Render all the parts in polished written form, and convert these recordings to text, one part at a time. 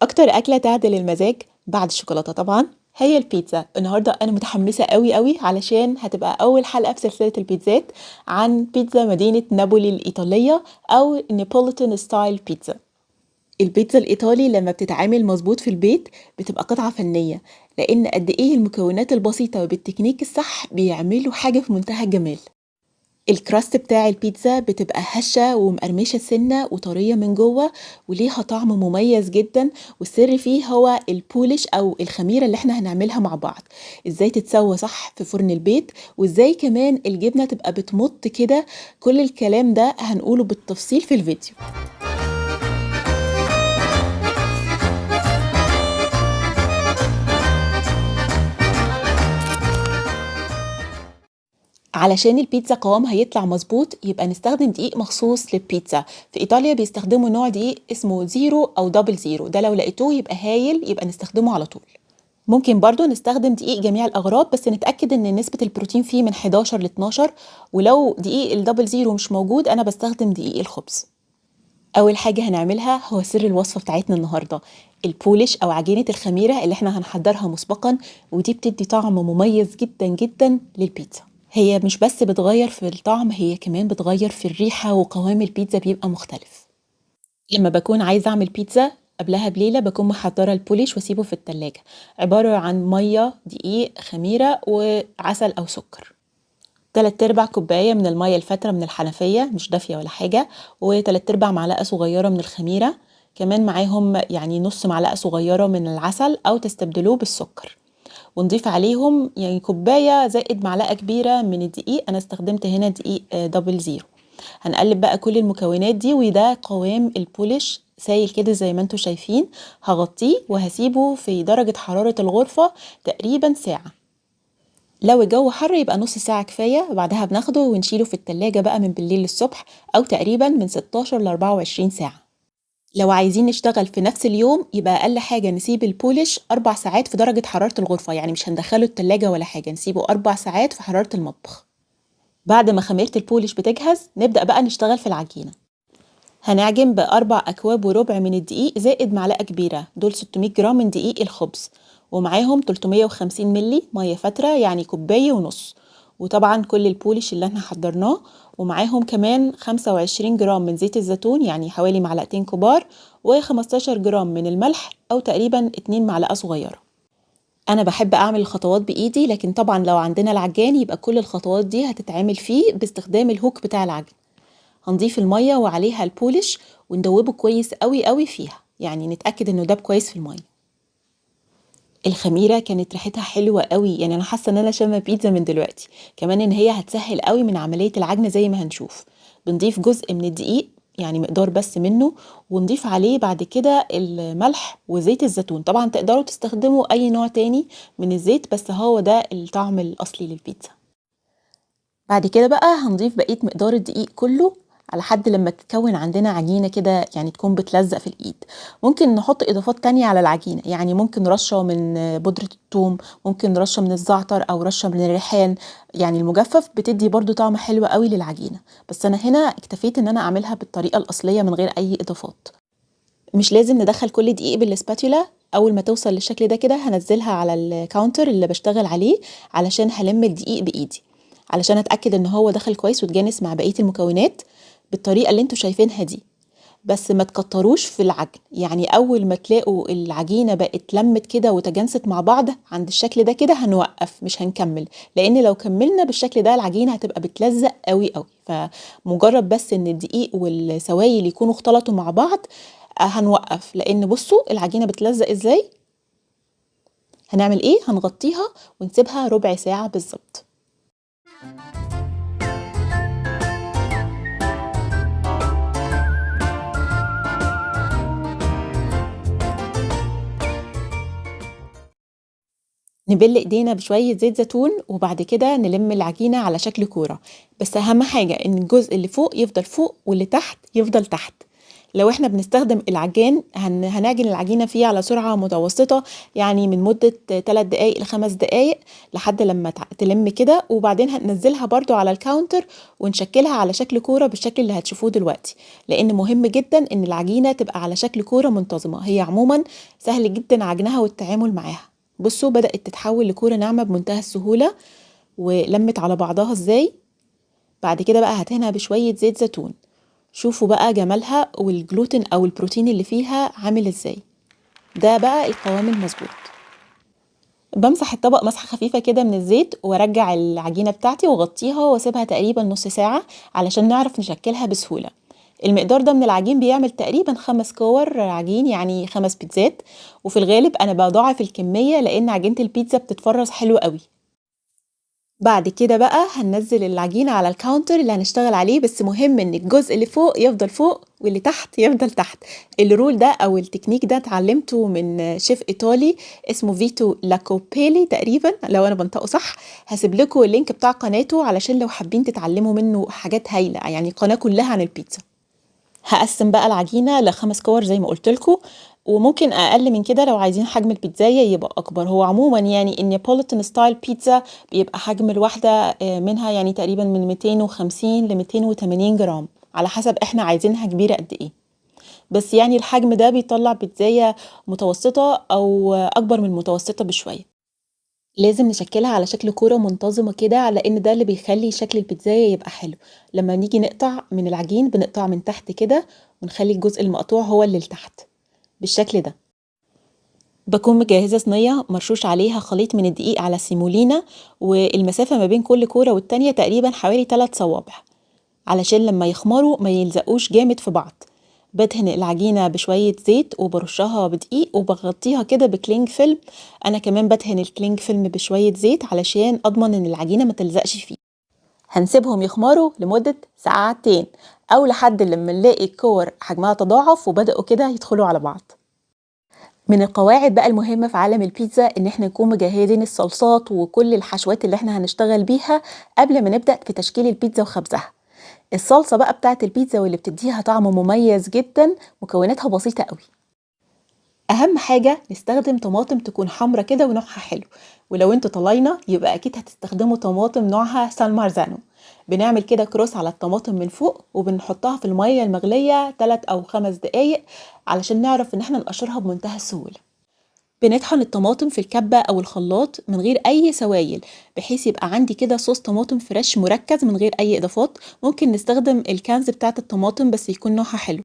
اكتر اكله تعدل المزاج بعد الشوكولاته طبعا هي البيتزا. النهارده انا متحمسه قوي قوي علشان هتبقى اول حلقه في سلسله البيتزات عن بيتزا مدينه نابولي الايطاليه او نابوليتان ستايل بيتزا. البيتزا الايطالي لما بتتعامل مظبوط في البيت بتبقى قطعه فنيه، لان قد ايه المكونات البسيطه وبالتكنيك الصح بيعملوا حاجه في منتهى الجمال. الكراست بتاع البيتزا بتبقى هشة ومقرمشة سنة وطرية من جوه، وليها طعم مميز جدا. والسر فيه هو البولش او الخميرة اللي احنا هنعملها مع بعض، ازاي تتسوى صح في فرن البيت، وازاي كمان الجبنة تبقى بتمط كده. كل الكلام ده هنقوله بالتفصيل في الفيديو. علشان البيتزا قوامها يطلع مظبوط يبقى نستخدم دقيق مخصوص للبيتزا. في ايطاليا بيستخدموا نوع دقيق اسمه زيرو او دبل زيرو، ده لو لقيتوه يبقى هايل، يبقى نستخدمه على طول. ممكن برضو نستخدم دقيق جميع الأغراض، بس نتأكد إن نسبة البروتين فيه من 11 ل 12. ولو دقيق الدبل زيرو مش موجود أنا بستخدم دقيق الخبز. أول حاجة هنعملها هو سر الوصفة بتاعتنا النهاردة، البولش أو عجينة الخميرة اللي احنا هنحضرها مسبقا، ودي بتدي طعم مميز جدا جدا للبيتزا. هي مش بس بتغير في الطعم، هي كمان بتغير في الريحة، وقوام البيتزا بيبقى مختلف. لما بكون عايزة أعمل بيتزا قبلها بليلة بكون محضرة البوليش واسيبه في التلاجة، عبارة عن مية دقيق خميرة وعسل أو سكر. 3/4 كوباية من المية الفترة من الحنفية مش دافية ولا حاجة، و3/4 معلقة صغيرة من الخميرة، كمان معاهم يعني نص معلقة صغيرة من العسل أو تستبدلوه بالسكر. ونضيف عليهم يعني كوباية زائد معلقة كبيرة من الدقيق، أنا استخدمت هنا دقيق دبل زيرو. هنقلب بقى كل المكونات دي، وده قوام البولش سايل كده زي ما انتوا شايفين. هغطيه وهسيبه في درجة حرارة الغرفة تقريبا ساعة. لو الجو حر يبقى نص ساعة كفاية، بعدها بناخده ونشيله في التلاجة بقى من بالليل للصبح، أو تقريبا من 16 ل 24 ساعة. لو عايزين نشتغل في نفس اليوم يبقى أقل حاجة نسيب البولش 4 ساعات في درجة حرارة الغرفة، يعني مش هندخله التلاجة ولا حاجة، نسيبه 4 ساعات في حرارة المطبخ. بعد ما خميرة البولش بتجهز نبدأ بقى نشتغل في العجينة. هنعجن ب4 أكواب وربع من الدقيق زائد معلقة كبيرة، دول 600 جرام من دقيق الخبز، ومعاهم 350 ملي مية فترة يعني كوباية ونص، وطبعا كل البولش اللي احنا حضرناه، ومعاهم كمان 25 جرام من زيت الزيتون يعني حوالي معلقتين كبار، و15 جرام من الملح أو تقريبا 2 معلقة صغيرة. أنا بحب أعمل الخطوات بإيدي، لكن طبعا لو عندنا العجان يبقى كل الخطوات دي هتتعمل فيه باستخدام الهوك بتاع العجن. هنضيف المية وعليها البولش وندوبه كويس قوي قوي فيها، يعني نتأكد انه داب كويس في المية. الخميرة كانت ريحتها حلوة قوي، يعني انا حاسة ان انا شامة بيتزا من دلوقتي. كمان ان هي هتسهل قوي من عملية العجن زي ما هنشوف. بنضيف جزء من الدقيق يعني مقدار بس منه، ونضيف عليه بعد كده الملح وزيت الزيتون. طبعا تقدروا تستخدموا اي نوع تاني من الزيت، بس هو ده الطعم الاصلي للبيتزا. بعد كده بقى هنضيف بقية مقدار الدقيق كله على حد لما تتكون عندنا عجينة كده يعني تكون بتلزق في الإيد. ممكن نحط إضافات تانية على العجينة، يعني ممكن رشة من بودرة الثوم، ممكن رشة من الزعتر أو رشة من الريحان، يعني المجفف بتدي برضو طعم حلو قوي للعجينة. بس أنا هنا اكتفيت إن أنا أعملها بالطريقة الأصلية من غير أي إضافات. مش لازم ندخل كل دقيق بالسباتولا. أول ما توصل للشكل ده كده هنزلها على الكاونتر اللي بشتغل عليه، علشان هلم الدقيق بإيدي، علشان اتاكد ان هو دخل كويس واتجانس مع بقيه المكونات بالطريقه اللي انتوا شايفينها دي. بس ما تكتروش في العجن، يعني اول ما تلاقوا العجينه بقت لمت كده وتجانست مع بعض عند الشكل ده كده هنوقف، مش هنكمل، لان لو كملنا بالشكل ده العجينه هتبقى بتلزق قوي قوي. فمجرد بس ان الدقيق والسوائل يكونوا اختلطوا مع بعض هنوقف، لان بصوا العجينه بتلزق ازاي. هنعمل ايه؟ هنغطيها ونسيبها ربع ساعه بالظبط. نبل ايدينا بشوية زيت زيتون، وبعد كده نلم العجينة على شكل كورة. بس اهم حاجة ان الجزء اللي فوق يفضل فوق واللي تحت يفضل تحت، لو إحنا بنستخدم العجان هنعجن العجينة فيه على سرعة متوسطة، يعني من مدة 3 دقايق ل5 دقايق لحد لمّا تلِم كده، وبعدين هننزّلها برضه على الcounter ونشكّلها على شكل كورة بالشكل اللي هتشوفوه دلوقتي، لإن مهم جدًا إن العجينة تبقى على شكل كورة منتظمة، هي عمومًا سهل جدًا عجنها والتعامل معاها. بُصّوا بدأت تتحول لكورة ناعمة بمنتهى السهولة، ولمِّت على بعضها إزاي. بعد كده بقى هادهنها بشوية زيت زيتون. شوفوا بقى جمالها والجلوتين أو البروتين اللي فيها عامل إزاي. ده بقى القوام المضبوط. بامسح الطبق مسحة خفيفة كده من الزيت وارجّع العجينة بتاعتي واغطّيها واسيبها تقريبًا نُص ساعة علشان نعرف نشكّلها بسهولة. المقدار ده من العجين بيعمل تقريبًا 5 كور عجين، يعني 5 بيتزات، وفي الغالب أنا باضاعف الكمية لإن عجينة البيتزا بتتفرّز حلو أوي. بعد كده بقى هننزل العجينة على الكاونتر اللي هنشتغل عليه، بس مهم ان الجزء اللي فوق يفضل فوق واللي تحت يفضل تحت. الرول ده او التكنيك ده اتعلمته من شيف ايطالي اسمه فيتو لاكوبيلي تقريبا لو انا بنطقه صح. هسيب لكم اللينك بتاع قناته علشان لو حابين تتعلموا منه حاجات هايلة، يعني قناة كلها عن البيتزا. هقسم بقى العجينة ل5 كور زي ما قلت لكم، وممكن اقل من كده لو عايزين حجم البيتزاية يبقى اكبر. هو عموما يعني النيابوليتان ستايل بيتزا بيبقى حجم الواحدة منها يعني تقريبا من 250 ل 280 جرام على حسب احنا عايزينها كبيرة قد ايه. بس يعني الحجم ده بيطلع بيتزاية متوسطة او اكبر من المتوسطة بشوية. لازم نشكلها على شكل كورة منتظمة كده، على ان ده اللي بيخلي شكل البيتزاية يبقى حلو. لما نيجي نقطع من العجين بنقطع من تحت كده، ونخلي الجزء المقطوع هو اللي لتحت بالشكل ده. بكون مجهزة صينية مرشوش عليها خليط من الدقيق على سيمولينا، والمسافة ما بين كل كورة والتانية تقريبا حوالي 3 صوابع علشان لما يخمروا ما يلزقوش جامد في بعض. بدهن العجينة بشوية زيت وبرشها بدقيق وبغطيها كده بكلينج فيلم. أنا كمان بدهن الكلينج فيلم بشوية زيت علشان أضمن إن العجينة ما تلزقش فيه. هنسيبهم يخمروا لمدة ساعتين أو لحد لما نلاقي الكور حجمها تضاعف وبدأوا كده يدخلوا على بعض. من القواعد بقى المهمة في عالم البيتزا إن احنا نكون مجهزين الصلصات وكل الحشوات اللي احنا هنشتغل بيها قبل ما نبدأ في تشكيل البيتزا وخبزها. الصلصة بقى بتاعة البيتزا واللي بتديها طعم مميز جدا مكوناتها بسيطة قوي. أهم حاجة نستخدم طماطم تكون حمرا كده ونوعها حلو، ولو انتوا طلاينة يبقى أكيد هتستخدموا طماطم نوعها سان مارزانو. بنعمل كده كروس على الطماطم من فوق وبنحطها في المية المغلية 3 أو 5 دقايق علشان نعرف إن احنا نقشرها بمنتهى السهولة. بنطحن الطماطم في الكبة أو الخلاط من غير أي سوائل، بحيث يبقى عندي كده صوص طماطم فريش مركز من غير أي إضافات. ممكن نستخدم الكنز بتاعة الطماطم بس يكون نوعها حلو.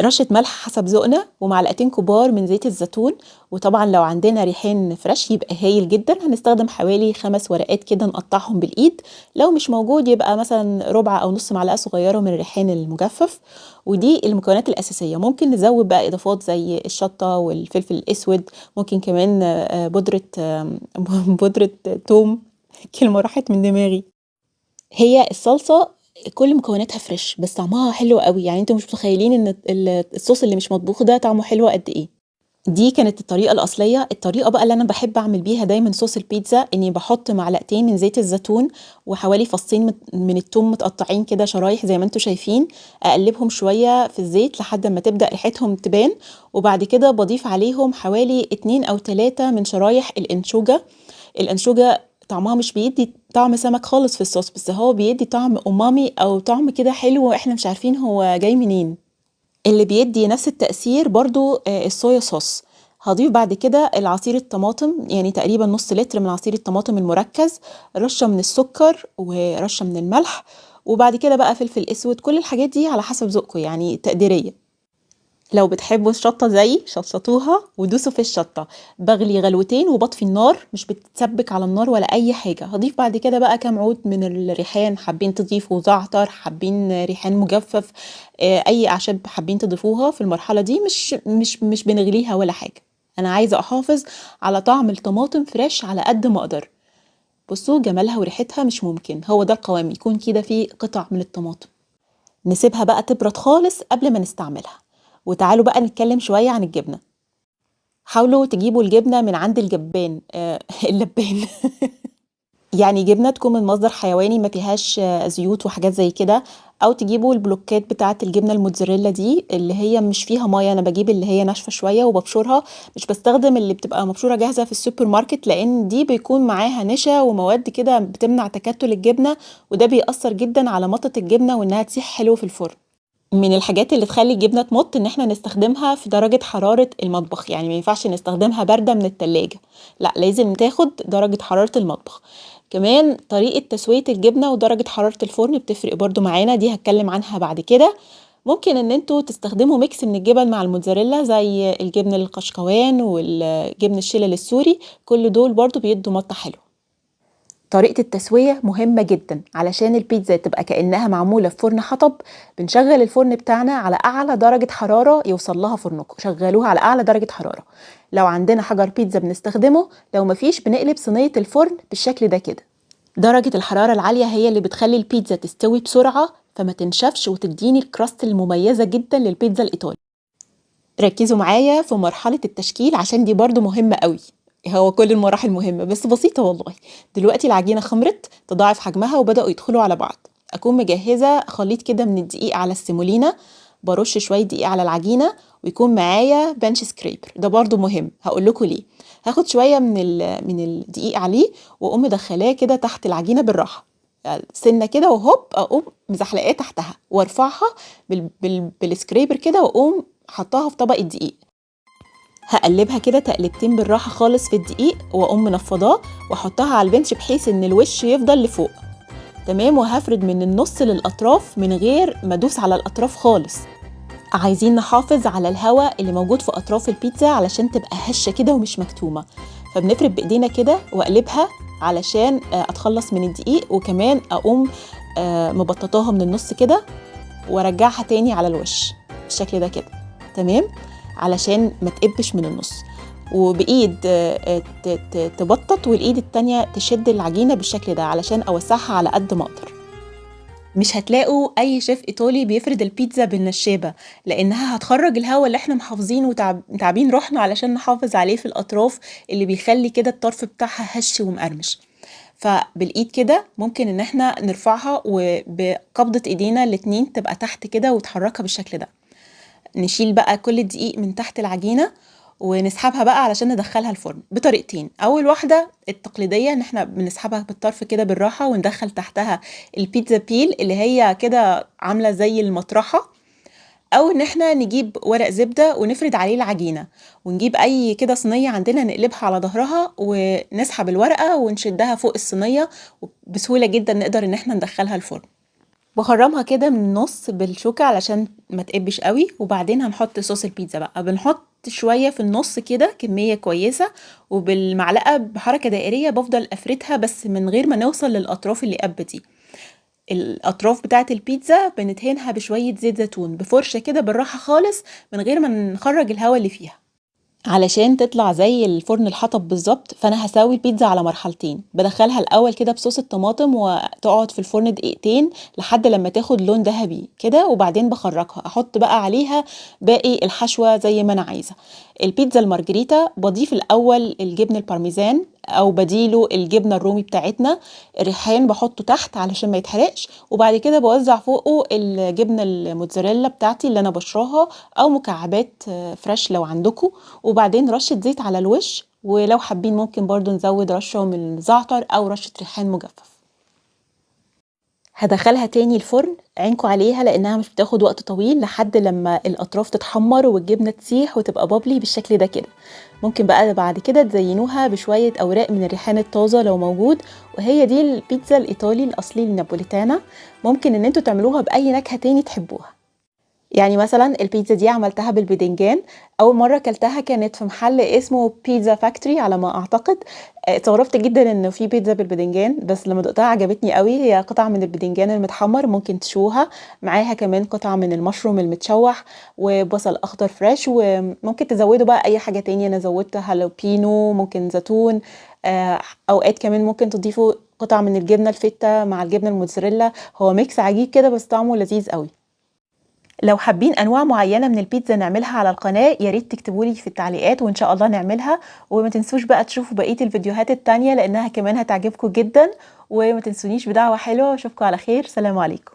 رشة ملح حسب ذوقنا ومعلقتين كبار من زيت الزيتون، وطبعا لو عندنا ريحان فريش يبقى هايل جدا. هنستخدم حوالي 5 ورقات كده نقطعهم بالإيد، لو مش موجود يبقى مثلا ربع أو نص معلقة صغيرة من الريحان المجفف. ودي المكونات الأساسية. ممكن نزود بقى إضافات زي الشطة والفلفل الأسود، ممكن كمان بودرة بودرة توم. كلمة راحت من دماغي. هي الصلصة كل مكوناتها فريش بس طعمها حلو قوي، يعني انتوا مش متخيلين ان الصوص اللي مش مطبوخ ده طعمه حلو قد ايه. دي كانت الطريقة الأصلية. الطريقة بقى اللي أنا بحب أعمل بيها دايما صوص البيتزا إني بحط معلقتين من زيت الزيتون وحوالي فصين من التوم متقطعين كده شرايح زي ما انتوا شايفين. أقلبهم شوية في الزيت لحد ما تبدأ ريحتهم تبان، وبعد كده بضيف عليهم حوالي 2 أو 3 من شرايح الأنشوجة. الأنشوجة طعمها مش بيدي طعم سمك خالص في الصوص، بس هو بيدي طعم أمامي أو طعم كده حلو احنا مش عارفين هو جاي منين. اللي بيدي نفس التأثير برضو الصويا صوص. هضيف بعد كده العصير الطماطم، يعني تقريبا نص لتر من عصير الطماطم المركز، رشة من السكر ورشة من الملح، وبعد كده بقى فلفل اسود. كل الحاجات دي على حسب ذوقكم يعني تقديرية. لو بتحبوا الشطة زي شطشطوها ودوسوا في الشطة. بغلي غلوتين وبطفي النار، مش بتتسبك على النار ولا أي حاجة. هضيف بعد كده بقى كام عود من الريحان، حابين تضيفوا زعتر، حابين ريحان مجفف، أي أعشاب حابين تضيفوها في المرحلة دي. مش بنغليها ولا حاجة. أنا عايزة أحافظ على طعم الطماطم فريش على قد ما أقدر. بصوا جمالها وريحتها مش ممكن. هو ده القوام يكون كده فيه قطع من الطماطم. نسيبها بقى تبرد خالص قبل ما نستعملها. وتعالوا بقى نتكلم شوية عن الجبنة. حاولوا تجيبوا الجبنة من عند الجبان اللبان. يعني جبنة تكون من مصدر حيواني ما فيهاش زيوت وحاجات زي كده. او تجيبوا البلوكات بتاعه الجبنه الموتزاريلا دي اللي هي مش فيها ميه، انا بجيب اللي هي ناشفه شويه وببشرها، مش بستخدم اللي بتبقى مبشوره جاهزه في السوبر ماركت لان دي بيكون معاها نشا ومواد كده بتمنع تكتل الجبنه، وده بيأثر جدا على مطه الجبنه وانها تسيح حلو في الفرن. من الحاجات اللي تخلي الجبنه تمط ان احنا نستخدمها في درجه حراره المطبخ، يعني ما ينفعش نستخدمها بارده من التلاجة، لا لازم تاخد درجه حراره المطبخ. كمان طريقه تسويه الجبنه ودرجه حراره الفرن بتفرق برضو معانا، دي هتكلم عنها بعد كده. ممكن ان انتوا تستخدموا ميكس من الجبن مع الموتزاريلا زي الجبن القشقوان والجبن الشلل السوري، كل دول برضو بيدوا مطه حلوه. طريقة التسوية مهمة جدا علشان البيتزا تبقى كأنها معمولة في فرن حطب. بنشغل الفرن بتاعنا على أعلى درجة حرارة يوصل لها فرنكم، شغلوها على أعلى درجة حرارة. لو عندنا حجر بيتزا بنستخدمه، لو مفيش بنقلب صينية الفرن بالشكل ده كده. درجة الحرارة العالية هي اللي بتخلي البيتزا تستوي بسرعة فما تنشفش وتديني الكراست المميزة جدا للبيتزا الإيطالي. ركزوا معايا في مرحلة التشكيل عشان دي برضو مهمة قوي. هو كل المراحل مهمة بس بسيطة والله. دلوقتي العجينة خمرت تضاعف حجمها وبدأوا يدخلوا على بعض. أكون مجهزة خليط كده من الدقيق على السيمولينا، برش شوية دقيق على العجينة، ويكون معايا بنش سكريبر، ده برضو مهم هقول لكم ليه. هاخد شوية من الدقيق عليه واقوم مدخلاه كده تحت العجينة بالراحة، سنة كده وهوب اقوم مزحلقاه تحتها وارفعها بالسكريبر كده، واقوم حطاها في طبق الدقيق. هقلبها كده تقلبتين بالراحة خالص في الدقيق واقوم منفضاه واحطها على البنش بحيث ان الوش يفضل لفوق. تمام، وهفرد من النص للاطراف من غير ما ادوس على الاطراف خالص. عايزين نحافظ على الهواء اللي موجود في اطراف البيتزا علشان تبقى هشة كده ومش مكتومة، فبنفرد بايدينا كده واقلبها علشان اتخلص من الدقيق، وكمان اقوم مبططاها من النص كده وارجعها تاني على الوش بالشكل ده كده. تمام، علشان ما تقبش من النص، وبايد تبطط والايد التانية تشد العجينة بالشكل ده علشان اوسعها على قد ما اقدر. مش هتلاقوا اي شيف ايطالي بيفرد البيتزا بالنشابة لانها هتخرج الهواء اللي احنا محافظين وتعبين روحنا علشان نحافظ عليه في الاطراف، اللي بيخلي كده الطرف بتاعها هش ومقرمش. فبالايد كده ممكن ان احنا نرفعها وبقبضة ايدينا الاتنين تبقى تحت كده وتحركها بالشكل ده. نشيل بقى كل الدقيق من تحت العجينة ونسحبها بقى علشان ندخلها الفرن بطريقتين. اول واحدة التقليدية ان احنا بنسحبها بالطرف كده بالراحة وندخل تحتها البيتزا بيل اللي هي كده عاملة زي المطرحة، او ان احنا نجيب ورق زبدة ونفرد عليه العجينة، ونجيب اي كده صينية عندنا نقلبها على ظهرها ونسحب الورقة ونشدها فوق الصينية، بسهولة جدا نقدر ان احنا ندخلها الفرن. بخرمها كده من النص بالشوكة علشان ما تقبش قوي، وبعدين هنحط صوص البيتزا بقى، بنحط شوية في النص كده كمية كويسة، وبالمعلقة بحركة دائرية بفضل افردها بس من غير ما نوصل للاطراف اللي قب دي. الاطراف بتاعه البيتزا بندهنها بشوية زيت زيتون بفرشة كده بالراحة خالص من غير ما نخرج الهواء اللي فيها علشان تطلع زي الفرن الحطب بالظبط. فانا هسوي البيتزا على مرحلتين، بدخلها الاول كده بصوص الطماطم وتقعد في الفرن دقيقتين لحد لما تاخد لون ذهبي كده، وبعدين بخرجها احط بقى عليها باقي الحشوه زي ما انا عايزه. البيتزا المارجريتا بضيف الاول الجبن البارميزان او بديله الجبنه الرومي بتاعتنا، الريحان بحطه تحت علشان ما يتحرقش، وبعد كده بوزع فوقه الجبنه الموتزاريلا بتاعتي اللي انا بشراها او مكعبات فريش لو عندكم، وبعدين رشة زيت على الوش، ولو حابين ممكن برضو نزود رشة من الزعتر أو رشة ريحان مجفف. هدخلها تاني الفرن، عينكوا عليها لأنها مش بتاخد وقت طويل لحد لما الأطراف تتحمر والجبنة تسيح وتبقى بابلي بالشكل ده كده. ممكن بقى بعد كده تزينوها بشوية أوراق من الريحان الطازة لو موجود، وهي دي البيتزا الإيطالي الأصلي النابوليتانا. ممكن إن انتوا تعملوها بأي نكهة تاني تحبوها، يعني مثلا البيتزا دي عملتها بالبدنجان. اول مره اكلتها كانت في محل اسمه بيتزا فاكتوري على ما اعتقد. استغربت جدا انه في بيتزا بالبدنجان، بس لما دقتها عجبتني قوي. هي قطعه من البدنجان المتحمر ممكن تشوها، معاها كمان قطعه من المشروم المتشوح وبصل اخضر فريش، وممكن تزودوا بقى اي حاجه تانية. انا زودت هالوبينو، ممكن زيتون، اوقات كمان ممكن تضيفوا قطع من الجبنه الفيتا مع الجبنه الموتزاريلا. هو ميكس عجيب كده بس طعمه لذيذ قوي. لو حابين انواع معينه من البيتزا نعملها على القناه يا ريت تكتبوا لي في التعليقات وان شاء الله نعملها. وما تنسوش بقى تشوفوا بقيه الفيديوهات التانية لانها كمان هتعجبكم جدا. وما تنسونيش بدعوه حلوه، واشوفكم على خير، سلام عليكم.